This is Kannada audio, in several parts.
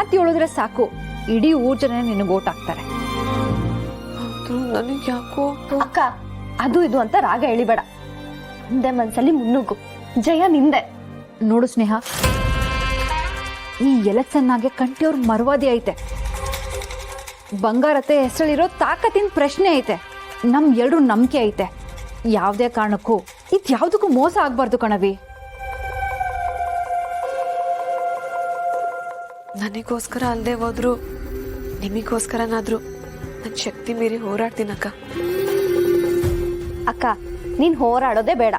ಮಾತು ಹೇಳಿದ್ರೆ ಸಾಕು, ಇಡೀ ಊರ್ ಜನ ನಿನಗೆ ಓಟ್ ಹಾಕ್ತಾರೆ. ನನಗೆ ಯಾಕೋ ಅಕ್ಕ, ಅದು ಇದು ಅಂತ ರಾಗ ಎಳಿಬೇಡ. ಮುಂದೆ ಮನ್ಸಲ್ಲಿ ಮುನ್ನುಗ್ಗು, ಜಯ ನಿಂದೆ. ನೋಡು ಸ್ನೇಹ, ಈ ಎಲೆಕ್ಷನ್ನಾಗೆ ಕಂಠಿಯವ್ರ ಮರವಾದಿ ಐತೆ. ಬಂಗಾರತೆ ಹೆಸರಲ್ಲಿರೋ ತಾಕತ್ತಿನ ಪ್ರಶ್ನೆ ಐತೆ. ನಮ್ ಎಲ್ರೂ ನಂಬಿಕೆ ಐತೆ. ಯಾವ್ದೇ ಕಾರಣಕ್ಕೂ ಇದ್ಯಾವ್ದಕ್ಕೂ ಮೋಸ ಆಗ್ಬಾರ್ದು ಕಣವಿ. ನನಗೋಸ್ಕರ ಅಲ್ಲದೆ ಹೋದ್ರು ನಿಮಗೋಸ್ಕರನಾದ್ರು ನನ್ನ ಶಕ್ತಿ ಮೀರಿ ಹೋರಾಡ್ತೀನಕ್ಕ. ಅಕ್ಕ, ನೀನ್ ಹೋರಾಡೋದೇ ಬೇಡ.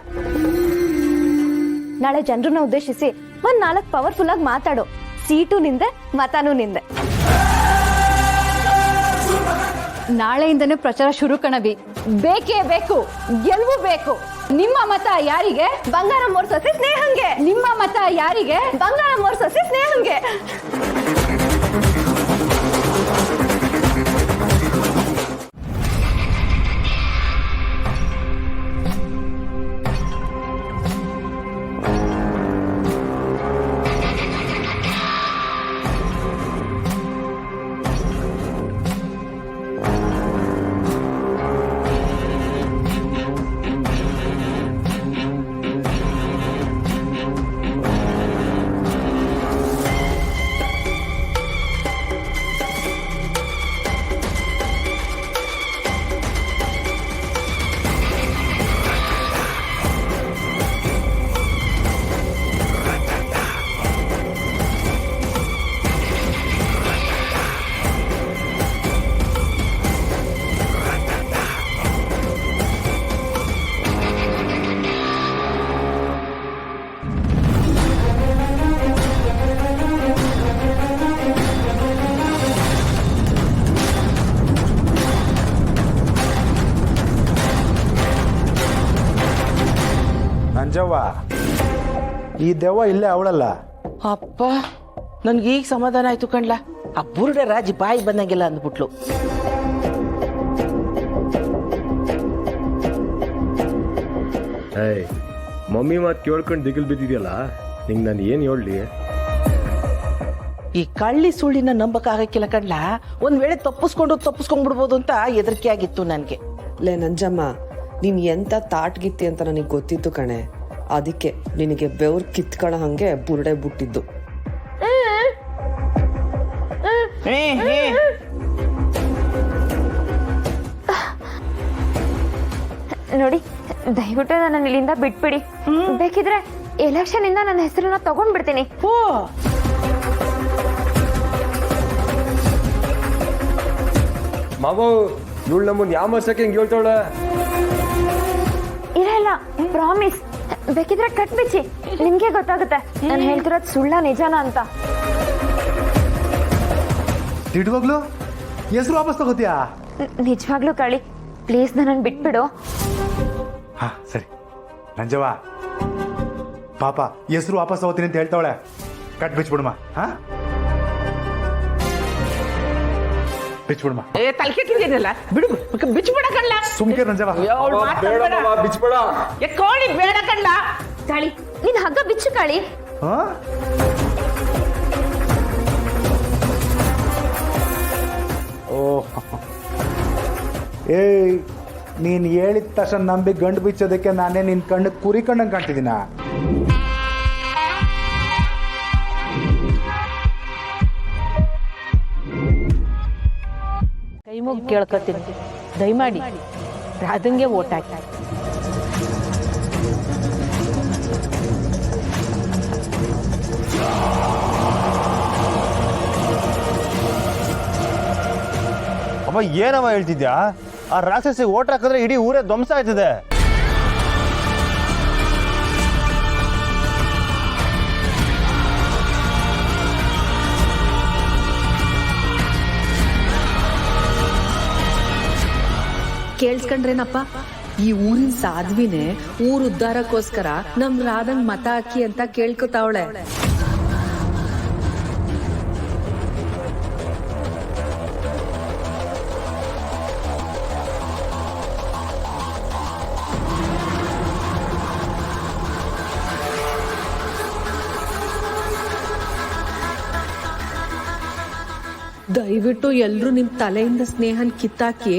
ನಾಳೆ ಜನರನ್ನ ಉದ್ದೇಶಿಸಿ ಒಂದ್ 4 ಪವರ್ಫುಲ್ ಆಗಿ ಮಾತಾಡು. ಸೀಟು ನಿಂದೆ, ಮತನೂ ನಿಂದೆ. ನಾಳೆಯಿಂದನೇ ಪ್ರಚಾರ ಶುರು ಕಣವಿ. ಬೇಕೇ ಬೇಕು, ಗೆಲುವು ಬೇಕು. ನಿಮ್ಮ ಮತ ಯಾರಿಗೆ? ಬಂಗಾರಮ್ಮ ಅವ್ರ ಸೊಸೆ ಸ್ನೇಹಂಗೆ. ನಿಮ್ಮ ಮತ ಯಾರಿಗೆ? ಬಂಗಾರಮ್ಮ ಅವ್ರ ಸೊಸೆ ಸ್ನೇಹಂಗೆ. ನಂಜವ್ವ, ಈ ದೆವ್ವ ಇಲ್ಲೇ ಅವಳಲ್ಲ. ಅಪ್ಪ, ನನ್ಗೆ ಈಗ ಸಮಾಧಾನ ಆಯ್ತು ಕಣ್ಲ. ಆ ಬುರುಡೆ ರಾಜಿ ಬಾಯಿ ಬಂದಂಗಿಲ್ಲ ಅಂದ್ಬಿಟ್ಲು. ಏಯ್, ಮಮ್ಮಿ ಮಾತು ಕೇಳ್ಕೊಂಡು ದಿಗಿಲ್ ಬಿದ್ದಿದ್ಯಲ್ಲ, ನಿಂಗೆ ನಾನು ಏನು ಹೇಳಲಿ? ಈ ಕಳ್ಳಿ ಸುಳ್ಳಿನ ನಂಬಕ್ಕಾಗಕ್ಕಿಲ್ಲ ಕಣ್ಲ. ಒಂದ್ ವೇಳೆ ತಪ್ಪಿಸ್ಕೊಂಡ್ಬಿಡ್ಬೋದು ಅಂತ ಹೆದರಿಕೆ ಆಗಿತ್ತು ನನ್ಗೆ. ಲೇ ನಂಜಮ್ಮ, ನೀನ್ ಎಂತ ತಾಟ್ಗಿತ್ತಿ ಅಂತ ನನಗೆ ಗೊತ್ತಿತ್ತು ಕಣೆ. ಅದಕ್ಕೆ ನಿನಗೆ ಬೆವ್ರು ಕಿತ್ಕಣ ಹಂಗೆ ಬುರುಡೆ ಬಿಟ್ಟಿದ್ದು. ನೋಡಿ, ದಯವಿಟ್ಟು ನನ್ನ ಇಲ್ಲಿಂದ ಬಿಟ್ಬಿಡಿ. ಬೇಕಿದ್ರೆ ಎಲೆಕ್ಷನ್ ಇಂದ ನನ್ನ ಹೆಸರನ್ನ ತಗೊಂಡ್ಬಿಡ್ತೀನಿ. ಓ, ಮಾವ, ಇವಳು ನಮ್ಮನ್ನು ಯಾಮರ್ಸಕ್ಕೆ ಹಿಂಗೆ ಹೇಳ್ತಾವಳ? ಇಲ್ಲ, ಪ್ರಾಮಿಸ್. ಬೇಕಿದ್ರೆ ಕಟ್ ಬಿಚ್ಚಿ, ನಿಮ್ಗೆ ಗೊತ್ತಾಗುತ್ತೆ ನಾನು ಹೇಳ್ತಿರೋದು ಸುಳ್ಳ ನಿಜಾನ ಅಂತ. ತಿಡ್ವಾಗ್ಲು ಹೆಸರು ವಾಪಸ್ ತಗೋತೀಯಾ? ನಿಜವಾಗ್ಲೂ ಕಳಿ, ಪ್ಲೀಸ್ ನನ್ನ ಬಿಟ್ಬಿಡು. ಹಾ ಸರಿ. ನಂಜವ್ವ, ಪಾಪ ಹೆಸರು ವಾಪಸ್ ತಗೋತೀನಿ ಅಂತ ಹೇಳ್ತಾವಳೆ. ಕಟ್ ಬಿಚ್ಬಿಡಮ್ಮ. ಹಾ, ಬಿಚ್ಬಿಡಮ್ಮ. ತಲೆ ಕೆಟ್ಟಿದ್ದೀನಲ್ಲ, ಬಿಡು, ಬಿಚ್ಬಿಡ ಕಣ್ಲ. ಸುಮ್ಕೆ ನಂಜವ್ವ. ಬಿಚ್ಬೇಡ. ಕೋಳಿ ಬೇಡ ಕಣ್ಲ. ಕಾಳಿ, ನೀನ್ ಹಗ್ಗ ಬಿಚ್ಚು ಕಾಳಿ. ಹಾ, ಓ, ಏಯ್, ನೀನ್ ಹೇಳಿದ ತಕ್ಷಣ ನಂಬಿ ಗಂಡು ಬಿಚ್ಚೋದಕ್ಕೆ ನಾನೇ ನಿನ್ ಕಣ್ಣು ಕುರಿ ಕಣ್ಣಂಗೆ ಕಾಣ್ತಿದ್ದೀನ? ಕೈ ಮುಗಿ ಕೇಳ್ಕೊತೀನಿ, ದಯಮಾಡಿ ರಾಧಂಗೆ ಓಟ್ ಹಾಕಿ. ಅಪ್ಪ, ಏನವ ಹೇಳ್ತಿದ್ಯಾ? ಆ ರಾಕ್ಷಸಿ ಓಟ್ ಹಾಕಿದ್ರೆ ಇಡೀ ಊರೇ ಧ್ವಂಸ ಆಯ್ತದೆ. ಕೇಳಿಸ್ಕೊಂಡ್ರೇನಪ್ಪ, ಈ ಊರಿನ ಸಾಧ್ವಿನೇ ಊರ್ ಉದ್ಧಾರಕ್ಕೋಸ್ಕರ ನಮ್ ರಾಧಂಗ್ ಮತ ಹಾಕಿ ಅಂತ ಕೇಳ್ಕೊತಾವಳೆ. ದಯವಿಟ್ಟು ಎಲ್ರು ನಿಮ್ ತಲೆಯಿಂದ ಸ್ನೇಹನ್ ಕಿತ್ತಾಕಿ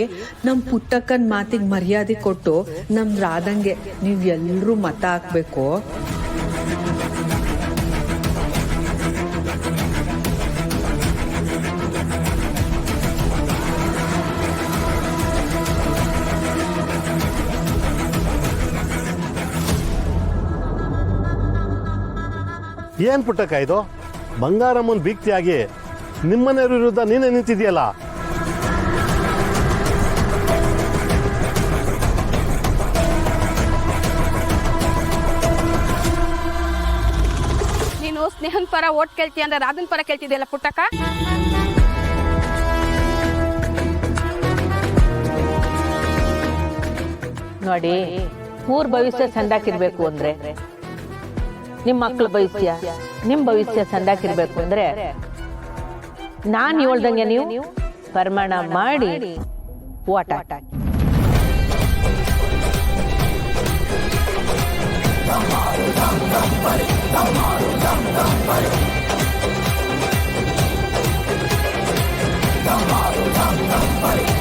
ನಮ್ ಪುಟ್ಟಕ್ಕನ್ ಮಾತಿಗೆ ಮರ್ಯಾದೆ ಕೊಟ್ಟು ನಮ್ ರಾಧಂಗೆ ನೀವ್ ಎಲ್ರೂ ಮತ ಹಾಕ್ಬೇಕು. ಏನ್ ಪುಟ್ಟಕ್ಕ ಇದು ಬಂಗಾರಮ್ಮನ್ ಭೀಕ್ತಿಯಾಗಿ ನಿಮ್ಮನೆಯವ್ರ ವಿರುದ್ಧ ನೀನೇ ನಿಂತಿದ್ಯಲ್ಲ. ನೀನು ಸ್ನೇಹನ್ ಪರ ಓಟ್ ಕೇಳ್ತೀಯ ಅಂದ್ರೆ ರಾಧನ್ ಪರ ಕೇಳ್ತಿದ್ಯಲ್ಲ ಪುಟ್ಟಕ್ಕ. ನೋಡಿ, ಊರ್ ಭವಿಷ್ಯ ಸಂದಾಕಿರ್ಬೇಕು ಅಂದ್ರೆ, ನಿಮ್ ಮಕ್ಳ ಭವಿಷ್ಯ ನಿಮ್ ಭವಿಷ್ಯ ಸಂದಾಕಿರ್ಬೇಕು ಅಂದ್ರೆ ನಾನ್ ಹೇಳ್ದಂಗೆ ನೀವು ಪ್ರಮಾಣ ಮಾಡಿ ಓಟ್ ಹಾಕಿ. Come on.